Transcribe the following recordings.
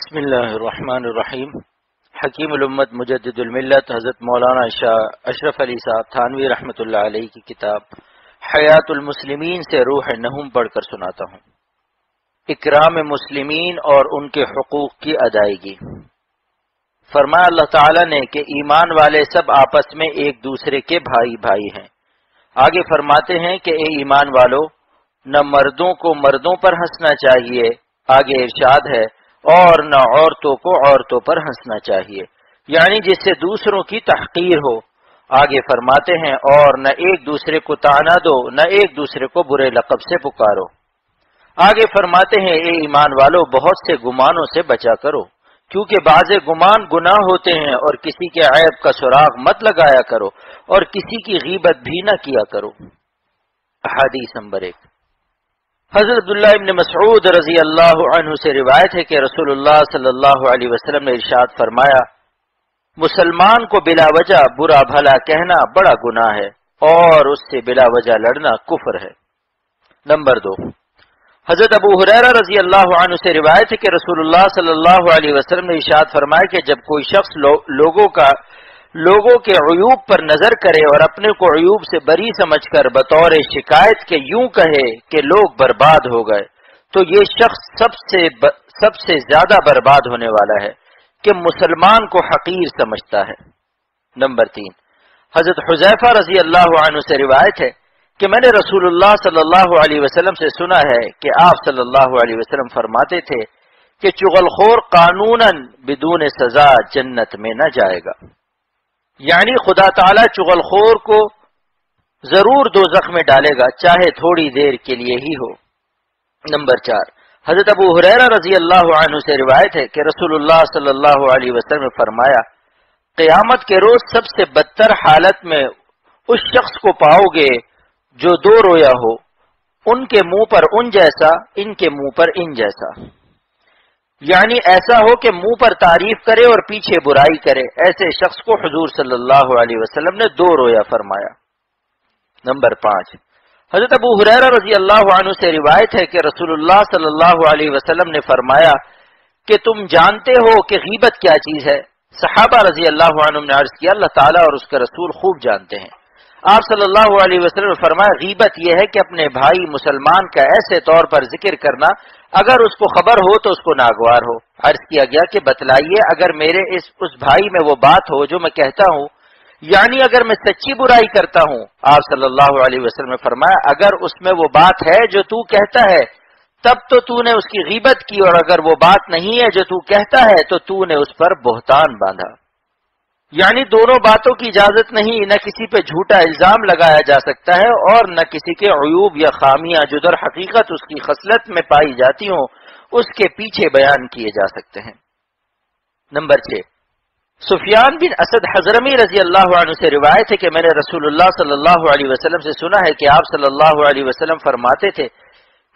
بسم اللہ الرحمن الرحیم۔ حکیم الامت مجدد الملت حضرت مولانا شاہ اشرف علی صاحب تھانوی رحمۃ اللہ علیہ کی کتاب حیات المسلمین سے روح نہم پڑھ کر سناتا ہوں۔ اکرام مسلمین اور ان کے حقوق کی ادائیگی۔ فرمایا اللہ تعالی نے کہ ایمان والے سب آپس میں ایک دوسرے کے بھائی بھائی ہیں۔ آگے فرماتے ہیں کہ اے ایمان والو، نہ مردوں کو مردوں پر ہنسنا چاہیے، آگے ارشاد ہے، اور نہ عورتوں کو عورتوں پر ہنسنا چاہیے، یعنی جس سے دوسروں کی تحقیر ہو۔ آگے فرماتے ہیں اور نہ ایک دوسرے کو طعنہ دو، نہ ایک دوسرے کو برے لقب سے پکارو۔ آگے فرماتے ہیں اے ایمان والو، بہت سے گمانوں سے بچا کرو، کیونکہ بعض گمان گناہ ہوتے ہیں، اور کسی کے عیب کا سراغ مت لگایا کرو، اور کسی کی غیبت بھی نہ کیا کرو۔ احادیث نمبر 1۔ حضرت عبداللہ ابن مسعود رضی اللہ عنہ سے روایت ہے کہ رسول اللہ صلی اللہ علیہ وسلم نے ارشاد فرمایا، مسلمان کو بلا وجہ برا بھلا کہنا بڑا گناہ ہے، اور اس سے بلا وجہ لڑنا کفر ہے۔ نمبر 2۔ حضرت ابو ہریرہ رضی اللہ عنہ سے روایت ہے کہ رسول اللہ صلی اللہ علیہ وسلم نے ارشاد فرمایا کہ جب کوئی شخص لوگوں کے عیوب پر نظر کرے اور اپنے کو عیوب سے بری سمجھ کر بطور شکایت کے یوں کہے کہ لوگ برباد ہو گئے، تو یہ شخص سب سے زیادہ برباد ہونے والا ہے کہ مسلمان کو حقیر سمجھتا ہے۔ نمبر 3۔ حضرت حذیفہ رضی اللہ عنہ سے روایت ہے کہ میں نے رسول اللہ صلی اللہ علیہ وسلم سے سنا ہے کہ آپ صلی اللہ علیہ وسلم فرماتے تھے کہ چغل خور قانوناً بدون سزا جنت میں نہ جائے گا، یعنی خدا تعالی چغل خور کو ضرور دوزخ میں ڈالے گا، چاہے تھوڑی دیر کے لیے ہی ہو۔ نمبر 4۔ حضرت ابو ہریرہ رضی اللہ عنہ سے روایت ہے کہ رسول اللہ صلی اللہ علیہ وسلم نے فرمایا، قیامت کے روز سب سے بدتر حالت میں اس شخص کو پاؤ گے جو دو رویا ہو، ان کے منہ پر ان جیسا، ان کے منہ پر ان جیسا، یعنی ایسا ہو کہ منہ پر تعریف کرے اور پیچھے برائی کرے، ایسے شخص کو حضور صلی اللہ علیہ وسلم نے دو رویا فرمایا۔ نمبر 5۔ حضرت ابو ہریرہ رضی اللہ عنہ سے روایت ہے کہ رسول اللہ صلی اللہ علیہ وسلم نے فرمایا کہ تم جانتے ہو کہ غیبت کیا چیز ہے؟ صحابہ رضی اللہ عنہ نے عرض کیا، اللہ تعالیٰ اور اس کا رسول خوب جانتے ہیں۔ آپ صلی اللہ علیہ وسلم نے فرمایا، غیبت یہ ہے کہ اپنے بھائی مسلمان کا ایسے طور پر ذکر کرنا اگر اس کو خبر ہو تو اس کو ناگوار ہو۔ عرض کیا گیا کہ بتلائیے، اگر میرے اس بھائی میں وہ بات ہو جو میں کہتا ہوں، یعنی اگر میں سچی برائی کرتا ہوں۔ آپ صلی اللہ علیہ وسلم نے فرمایا، اگر اس میں وہ بات ہے جو تو کہتا ہے تب تو تو نے اس کی غیبت کی، اور اگر وہ بات نہیں ہے جو تو کہتا ہے تو تو نے اس پر بہتان باندھا۔ یعنی دونوں باتوں کی اجازت نہیں، نہ کسی پہ جھوٹا الزام لگایا جا سکتا ہے، اور نہ کسی کے عیوب یا خامیاں جو در حقیقت اس کی خصلت میں پائی جاتی ہوں اس کے پیچھے بیان کیے جا سکتے ہیں۔ نمبر 6۔ سفیان بن اسد حضرمی رضی اللہ عنہ سے روایت ہے کہ میں نے رسول اللہ صلی اللہ علیہ وسلم سے سنا ہے کہ آپ صلی اللہ علیہ وسلم فرماتے تھے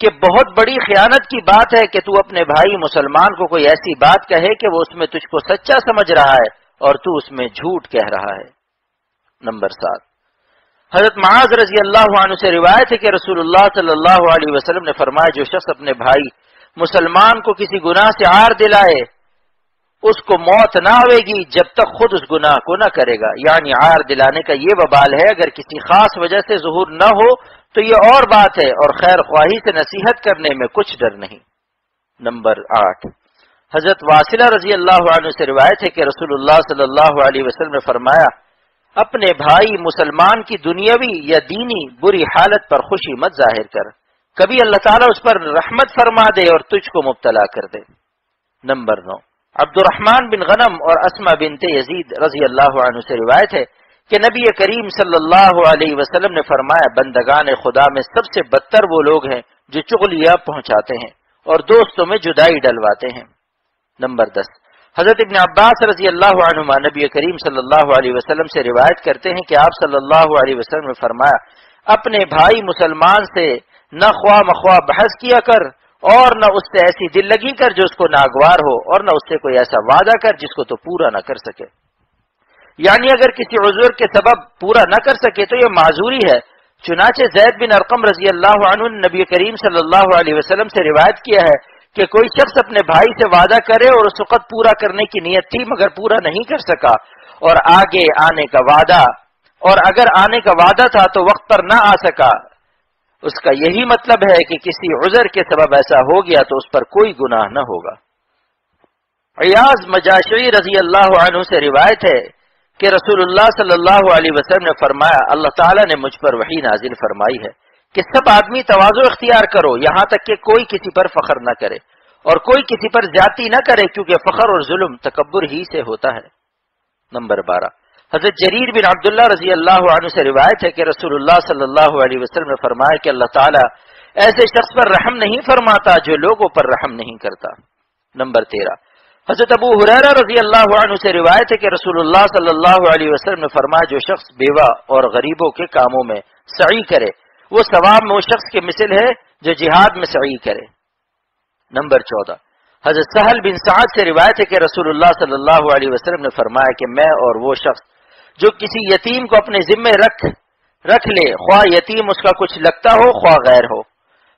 کہ بہت بڑی خیانت کی بات ہے کہ تو اپنے بھائی مسلمان کو کوئی ایسی بات کہے کہ وہ اس میں تجھ کو سچا سمجھ رہا ہے اور تو اس میں جھوٹ کہہ رہا ہے۔ نمبر 7۔ حضرت معاذ رضی اللہ عنہ سے روایت ہے کہ رسول اللہ صلی اللہ علیہ وسلم نے فرمایا، جو شخص اپنے بھائی مسلمان کو کسی گناہ سے عار دلائے اس کو موت نہ آئے گی جب تک خود اس گناہ کو نہ کرے گا، یعنی عار دلانے کا یہ وبال ہے، اگر کسی خاص وجہ سے ظہور نہ ہو تو یہ اور بات ہے، اور خیر خواہی سے نصیحت کرنے میں کچھ ڈر نہیں۔ نمبر 8۔ حضرت واصلہ رضی اللہ عنہ سے روایت ہے کہ رسول اللہ صلی اللہ علیہ وسلم نے فرمایا، اپنے بھائی مسلمان کی دنیاوی یا دینی بری حالت پر خوشی مت ظاہر کر، کبھی اللہ تعالیٰ اس پر رحمت فرما دے اور تجھ کو مبتلا کر دے۔ نمبر 9۔ عبد الرحمن بن غنم اور اسما بنت یزید رضی اللہ عنہ سے روایت ہے کہ نبی کریم صلی اللہ علیہ وسلم نے فرمایا، بندگان خدا میں سب سے بدتر وہ لوگ ہیں جو چغلیاں پہنچاتے ہیں اور دوستوں میں جدائی ڈلواتے ہیں۔ نمبر 10۔ حضرت ابن عباس رضی اللہ عنہما نبی کریم صلی اللہ علیہ وسلم سے روایت کرتے ہیں کہ آپ صلی اللہ علیہ وسلم نے فرمایا، اپنے بھائی مسلمان سے نہ خواہ مخواہ بحث کیا کر، اور نہ اس سے ایسی دل لگی کر جو اس کو ناگوار ہو، اور نہ اس سے کوئی ایسا وعدہ کر جس کو تو پورا نہ کر سکے۔ یعنی اگر کسی عذر کے سبب پورا نہ کر سکے تو یہ معذوری ہے۔ چنانچہ زید بن ارقم رضی اللہ عنہ نے نبی کریم صلی اللہ علیہ وسلم سے روایت کیا ہے کہ کوئی شخص اپنے بھائی سے وعدہ کرے اور اس وقت پورا کرنے کی نیت تھی مگر پورا نہیں کر سکا، اور آگے آنے کا وعدہ، اور اگر آنے کا وعدہ تھا تو وقت پر نہ آ سکا، اس کا یہی مطلب ہے کہ کسی عذر کے سبب ایسا ہو گیا تو اس پر کوئی گناہ نہ ہوگا۔ عیاض مجاشعی رضی اللہ عنہ سے روایت ہے کہ رسول اللہ صلی اللہ علیہ وسلم نے فرمایا، اللہ تعالیٰ نے مجھ پر وحی نازل فرمائی ہے کہ سب آدمی تواضع اختیار کرو، یہاں تک کہ کوئی کسی پر فخر نہ کرے اور کوئی کسی پر زیادتی نہ کرے، کیونکہ فخر اور ظلم تکبر ہی سے ہوتا ہے۔ نمبر 12، حضرت جریر بن عبداللہ رضی اللہ عنہ سے روایت ہے کہ رسول اللہ صلی اللہ علیہ وسلم نے فرمایا کہ اللہ تعالیٰ ایسے شخص پر رحم نہیں فرماتا جو لوگوں پر رحم نہیں کرتا۔ نمبر 13، حضرت ابو ہریرہ رضی اللہ عنہ سے روایت ہے کہ رسول اللہ صلی اللہ علیہ وسلم نے فرمایا جو شخص بیوہ اور غریبوں کے کاموں میں سعی کرے وہ ثواب میں اس شخص کے مثل ہے جو جہاد میں سعی کرے۔ نمبر 14، حضرت سہل بن سعد سے روایت ہے کہ رسول اللہ صلی اللہ علیہ وسلم نے فرمایا کہ میں اور وہ شخص جو کسی یتیم کو اپنے ذمے رکھ لے، خواہ یتیم اس کا کچھ لگتا ہو خواہ غیر ہو،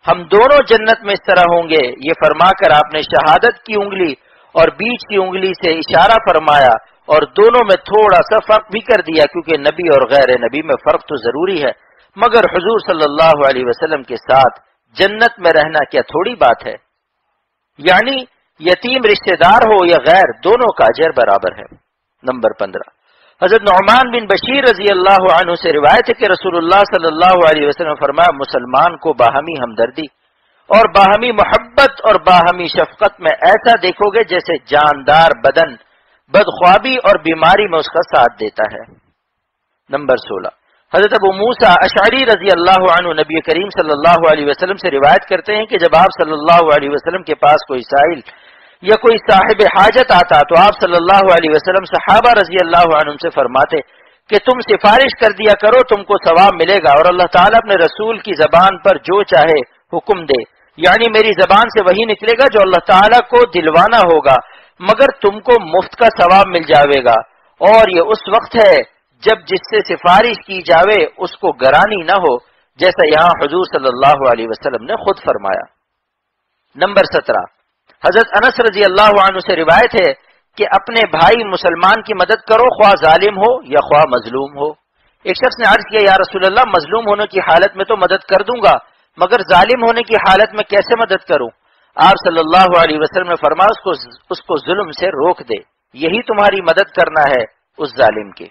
ہم دونوں جنت میں اس طرح ہوں گے۔ یہ فرما کر آپ نے شہادت کی انگلی اور بیچ کی انگلی سے اشارہ فرمایا اور دونوں میں تھوڑا سا فرق بھی کر دیا، کیونکہ نبی اور غیر نبی میں فرق تو ضروری ہے، مگر حضور صلی اللہ علیہ وسلم کے ساتھ جنت میں رہنا کیا تھوڑی بات ہے؟ یعنی یتیم رشتہ دار ہو یا غیر، دونوں کا اجر برابر ہے۔ نمبر 15، حضرت نعمان بن بشیر رضی اللہ عنہ سے روایت ہے کہ رسول اللہ صلی اللہ علیہ وسلم نے فرمایا مسلمان کو باہمی ہمدردی اور باہمی محبت اور باہمی شفقت میں ایسا دیکھو گے جیسے جاندار بدن بدخوابی اور بیماری میں اس کا ساتھ دیتا ہے۔ نمبر 16، حضرت ابو موسیٰ اشعری رضی اللہ عنہ نبی کریم صلی اللہ علیہ وسلم سے روایت کرتے ہیں کہ جب آپ صلی اللہ علیہ وسلم کے پاس کوئی سائل یا کوئی صاحب حاجت آتا تو آپ صلی اللہ علیہ وسلم صحابہ رضی اللہ عنہ سے فرماتے کہ تم سفارش کر دیا کرو، تم کو ثواب ملے گا، اور اللہ تعالیٰ اپنے رسول کی زبان پر جو چاہے حکم دے، یعنی میری زبان سے وہی نکلے گا جو اللہ تعالیٰ کو دلوانا ہوگا، مگر تم کو مفت کا ثواب مل جاوے گا، اور یہ اس وقت ہے جب جس سے سفارش کی جاوے اس کو گرانی نہ ہو، جیسا یہاں حضور صلی اللہ علیہ وسلم نے خود فرمایا۔ نمبر 17، حضرت انس رضی اللہ عنہ سے روایت ہے کہ اپنے بھائی مسلمان کی مدد کرو، خواہ ظالم ہو یا خواہ مظلوم ہو۔ ایک شخص نے عرض کیا یا رسول اللہ مظلوم ہونے کی حالت میں تو مدد کر دوں گا، مگر ظالم ہونے کی حالت میں کیسے مدد کروں؟ آپ صلی اللہ علیہ وسلم نے فرمایا اس کو ظلم سے روک دے، یہی تمہاری مدد کرنا ہے اس ظالم کی،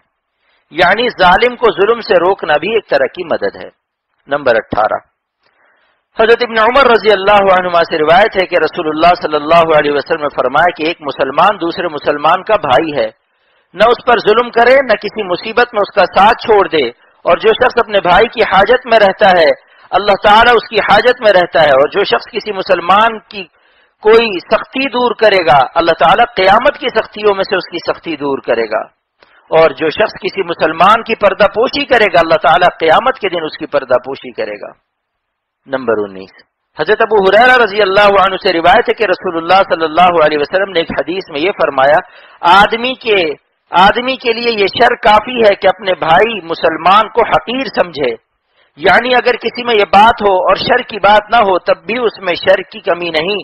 یعنی ظالم کو ظلم سے روکنا بھی ایک طرح کی مدد ہے۔ نمبر 18، حضرت ابن عمر رضی اللہ عنہما سے روایت ہے کہ رسول اللہ صلی اللہ علیہ وسلم نے فرمایا کہ ایک مسلمان دوسرے مسلمان کا بھائی ہے، نہ اس پر ظلم کرے نہ کسی مصیبت میں اس کا ساتھ چھوڑ دے، اور جو شخص اپنے بھائی کی حاجت میں رہتا ہے اللہ تعالیٰ اس کی حاجت میں رہتا ہے، اور جو شخص کسی مسلمان کی کوئی سختی دور کرے گا اللہ تعالیٰ قیامت کی سختیوں میں سے اس کی سختی دور کرے گا، اور جو شخص کسی مسلمان کی پردہ پوشی کرے گا اللہ تعالیٰ قیامت کے دن اس کی پردہ پوشی کرے گا۔ نمبر 19، حضرت ابو ہریرہ رضی اللہ عنہ سے روایت ہے کہ رسول اللہ صلی اللہ علیہ وسلم نے ایک حدیث میں یہ فرمایا آدمی کے لیے یہ شر کافی ہے کہ اپنے بھائی مسلمان کو حقیر سمجھے، یعنی اگر کسی میں یہ بات ہو اور شر کی بات نہ ہو تب بھی اس میں شر کی کمی نہیں۔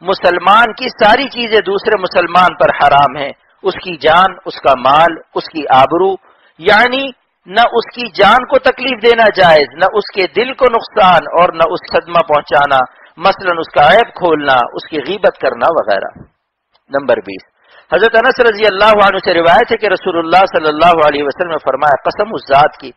مسلمان کی ساری چیزیں دوسرے مسلمان پر حرام ہیں، اس کی جان، اس کا مال، اس کی آبرو، یعنی نہ اس کی جان کو تکلیف دینا جائز، نہ اس کے دل کو نقصان اور نہ اس صدمہ پہنچانا، مثلا اس کا عیب کھولنا، اس کی غیبت کرنا وغیرہ۔ نمبر 20، حضرت انس رضی اللہ عنہ سے روایت ہے کہ رسول اللہ صلی اللہ علیہ وسلم نے فرمایا قسم اس ذات کی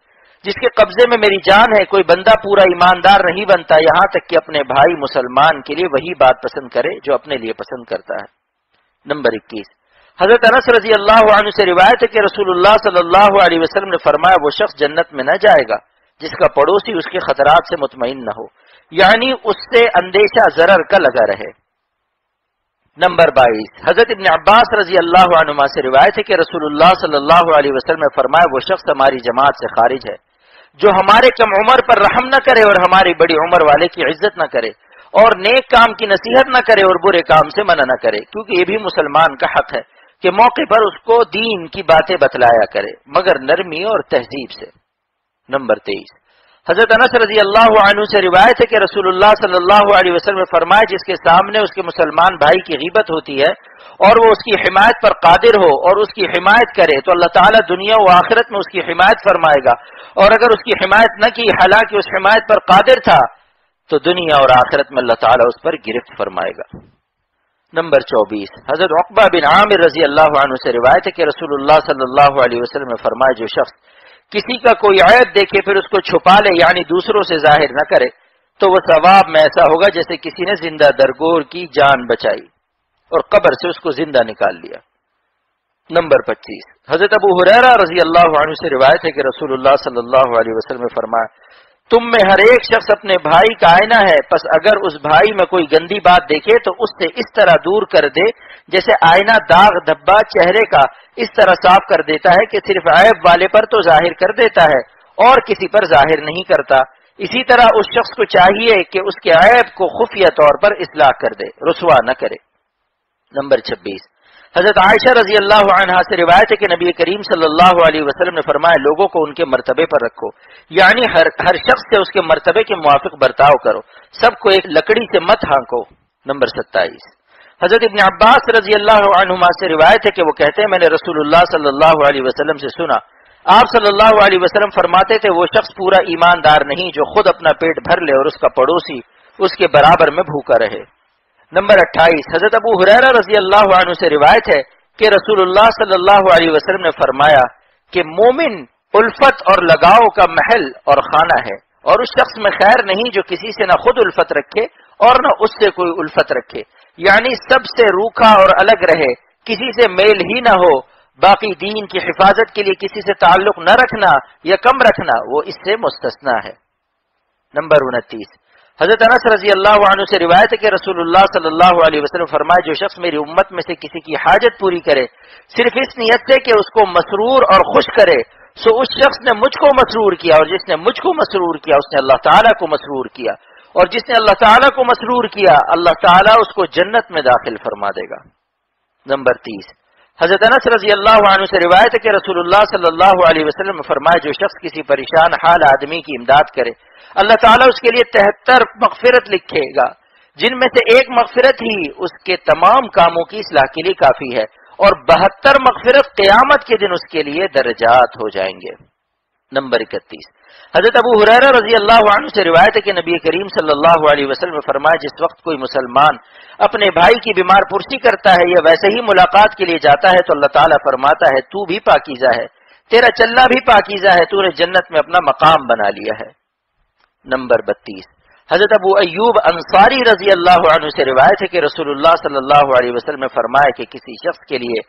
جس کے قبضے میں میری جان ہے، کوئی بندہ پورا ایماندار نہیں بنتا یہاں تک کہ اپنے بھائی مسلمان کے لیے وہی بات پسند کرے جو اپنے لیے پسند کرتا ہے۔ نمبر 21، حضرت انس رضی اللہ عنہ سے روایت ہے کہ رسول اللہ صلی اللہ علیہ وسلم نے فرمایا وہ شخص جنت میں نہ جائے گا جس کا پڑوسی اس کے خطرات سے مطمئن نہ ہو، یعنی اس سے اندیشہ ضرر کا لگا رہے۔ نمبر 22، حضرت ابن عباس رضی اللہ عنہما سے روایت ہے کہ رسول اللہ صلی اللہ علیہ وسلم نے فرمایا وہ شخص ہماری جماعت سے خارج ہے جو ہمارے کم عمر پر رحم نہ کرے اور ہماری بڑی عمر والے کی عزت نہ کرے، اور نیک کام کی نصیحت نہ کرے اور برے کام سے منع نہ کرے، کیونکہ یہ بھی مسلمان کا حق ہے کہ موقع پر اس کو دین کی باتیں بتلایا کرے مگر نرمی اور تہذیب سے۔ نمبر 23، حضرت انس رضی اللہ عنہ سے روایت ہے کہ رسول اللہ صلی اللہ علیہ وسلم نے فرمایا جس کے سامنے اس کے مسلمان بھائی کی غیبت ہوتی ہے اور وہ اس کی حمایت پر قادر ہو اور اس کی حمایت کرے تو اللہ تعالیٰ دنیا و آخرت میں اس کی حمایت فرمائے گا، اور اگر اس کی حمایت نہ کی حالانکہ اس حمایت پر قادر تھا تو دنیا اور آخرت میں اللہ تعالیٰ اس پر گرفت فرمائے گا۔ نمبر 24، حضرت عقبہ بن عامر رضی اللہ عنہ سے روایت ہے کہ رسول اللہ صلی اللہ علیہ وسلم نے فرمایا جو شخص کسی کا کوئی عیب دیکھے پھر اس کو چھپا لے یعنی دوسروں سے ظاہر نہ کرے تو وہ ثواب میں ایسا ہوگا جیسے کسی نے زندہ درگور کی جان بچائی اور قبر سے اس کو زندہ نکال لیا۔ نمبر 25، حضرت ابو ہریرہ رضی اللہ عنہ سے روایت ہے کہ رسول اللہ صلی اللہ علیہ وسلم نے فرمایا تم میں ہر ایک شخص اپنے بھائی کا آئینہ ہے، پس اگر اس بھائی میں کوئی گندی بات دیکھے تو اس سے اس طرح دور کر دے جیسے آئینہ داغ دھبا چہرے کا اس طرح صاف کر دیتا ہے کہ صرف عیب والے پر تو ظاہر کر دیتا ہے اور کسی پر ظاہر نہیں کرتا۔ اسی طرح اس شخص کو چاہیے کہ اس کے عیب کو خفیہ طور پر اصلاح کر دے، رسوا نہ کرے۔ نمبر 26، حضرت عائشہ رضی اللہ عنہا سے روایت ہے کہ نبی کریم صلی اللہ علیہ وسلم نے فرمایا لوگوں کو ان کے مرتبے پر رکھو، یعنی ہر شخص سے اس کے مرتبے کے موافق برتاؤ کرو، سب کو ایک لکڑی سے مت ہانکو۔ نمبر 27، حضرت ابن عباس رضی اللہ عنہما سے روایت ہے کہ وہ کہتے ہیں میں نے رسول اللہ صلی اللہ علیہ وسلم سے سنا، آپ صلی اللہ علیہ وسلم فرماتے تھے وہ شخص پورا ایماندار نہیں جو خود اپنا پیٹ بھر لے اور اس کا پڑوسی اس کے برابر میں بھوکا رہے۔ نمبر 28، حضرت ابو ہریرہ رضی اللہ عنہ سے روایت ہے کہ رسول اللہ صلی اللہ علیہ وسلم نے فرمایا کہ مومن الفت اور لگاؤ کا محل اور خانہ ہے، اور اس شخص میں خیر نہیں جو کسی سے نہ خود الفت رکھے اور نہ اس سے کوئی الفت رکھے، یعنی سب سے روکھا اور الگ رہے، کسی سے میل ہی نہ ہو، باقی دین کی حفاظت کے لیے کسی سے تعلق نہ رکھنا یا کم رکھنا وہ اس سے مستثنا ہے۔ نمبر 29، حضرت انس رضی اللہ عنہ سے روایت ہے کہ رسول اللہ صلی اللہ علیہ وسلم فرمائے جو شخص میری امت میں سے کسی کی حاجت پوری کرے صرف اس نیت سے کہ اس کو مسرور اور خوش کرے سو اس شخص نے مجھ کو مسرور کیا، اور جس نے مجھ کو مسرور کیا اس نے اللہ تعالیٰ کو مسرور کیا، اور جس نے اللہ تعالیٰ کو مسرور کیا اللہ تعالیٰ اس کو جنت میں داخل فرما دے گا۔ نمبر 30، حضرت انس رضی اللہ عنہ سے روایت ہے کہ رسول اللہ صلی اللہ علیہ وسلم نے فرمایا جو شخص کسی پریشان حال آدمی کی امداد کرے اللہ تعالیٰ اس کے لیے 73 مغفرت لکھے گا، جن میں سے ایک مغفرت ہی اس کے تمام کاموں کی اصلاح کے لیے کافی ہے، اور 72 مغفرت قیامت کے دن اس کے لیے درجات ہو جائیں گے۔ نمبر 31، حضرت ابو ہریرہ رضی اللہ عنہ سے روایت ہے کہ نبی کریم صلی اللہ علیہ وسلم نے فرمایا جس وقت کوئی مسلمان اپنے بھائی کی بیمار پرسی کرتا ہے یا ویسے ہی ملاقات کے لیے جاتا ہے تو اللہ تعالیٰ فرماتا ہے تو بھی پاکیزہ ہے، تیرا چلنا بھی پاکیزہ ہے، تو نے جنت میں اپنا مقام بنا لیا ہے۔ نمبر 32، حضرت ابو ایوب انصاری رضی اللہ عنہ سے روایت ہے کہ رسول اللہ صلی اللہ علیہ وسلم نے فرمایا کہ کسی شخص کے لیے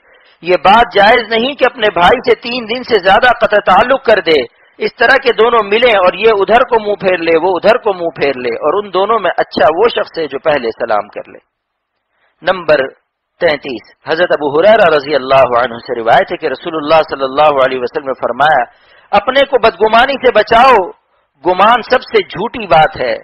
یہ بات جائز نہیں کہ اپنے بھائی سے 3 دن سے زیادہ قطع تعلق کر دے، اس طرح کے دونوں ملیں اور یہ ادھر کو منہ پھیر لے وہ ادھر کو منہ پھیر لے، اور ان دونوں میں اچھا وہ شخص ہے جو پہلے سلام کر لے۔ نمبر 33، حضرت ابو ہریرہ رضی اللہ عنہ سے روایت ہے کہ رسول اللہ صلی اللہ علیہ وسلم نے فرمایا اپنے کو بدگمانی سے بچاؤ، گمان سب سے جھوٹی بات ہے،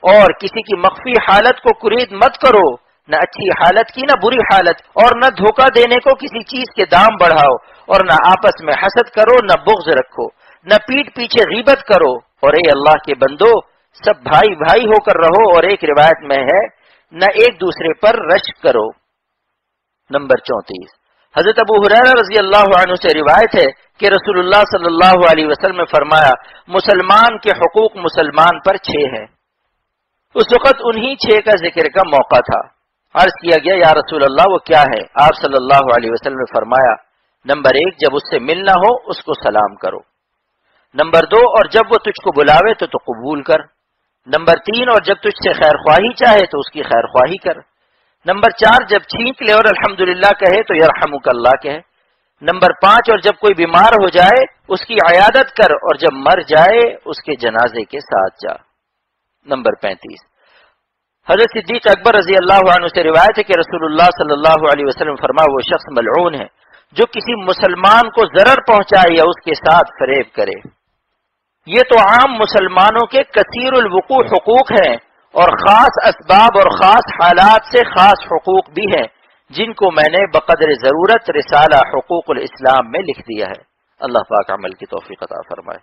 اور کسی کی مخفی حالت کو کرید مت کرو، نہ اچھی حالت کی نہ بری حالت، اور نہ دھوکہ دینے کو کسی چیز کے دام بڑھاؤ، اور نہ آپس میں حسد کرو نہ بغض رکھو، نہ پیٹ پیچھے غیبت کرو، اور اے اللہ کے بندو سب بھائی بھائی ہو کر رہو، اور ایک روایت میں ہے نہ ایک دوسرے پر رشک کرو۔ نمبر 34، حضرت ابو ہریرہ رضی اللہ عنہ سے روایت ہے کہ رسول اللہ صلی اللہ علیہ وسلم نے فرمایا مسلمان کے حقوق مسلمان پر 6 ہیں۔ اس وقت انہی 6 کا ذکر کا موقع تھا۔ عرض کیا گیا یا رسول اللہ وہ کیا ہے؟ آپ صلی اللہ علیہ وسلم نے فرمایا نمبر 1 جب اس سے ملنا ہو اس کو سلام کرو، نمبر 2 اور جب وہ تجھ کو بلاوے تو قبول کر، نمبر 3 اور جب تجھ سے خیر خواہی چاہے تو اس کی خیر خواہی کر، نمبر 4 جب چھینک لے اور الحمدللہ کہے تو یرحمک اللہ کہے، نمبر 5 اور جب کوئی بیمار ہو جائے اس کی عیادت کر، اور جب مر جائے اس کے جنازے کے ساتھ جا۔ نمبر 35، حضرت صدیق اکبر رضی اللہ عنہ سے روایت ہے کہ رسول اللہ صلی اللہ علیہ وسلم فرمایا وہ شخص ملعون ہے جو کسی مسلمان کو ضرر پہنچائے یا اس کے ساتھ فریب کرے۔ یہ تو عام مسلمانوں کے کثیر الوقوع حقوق ہیں، اور خاص اسباب اور خاص حالات سے خاص حقوق بھی ہیں جن کو میں نے بقدر ضرورت رسالہ حقوق الاسلام میں لکھ دیا ہے۔ اللہ پاک عمل کی توفیق عطا فرمائے۔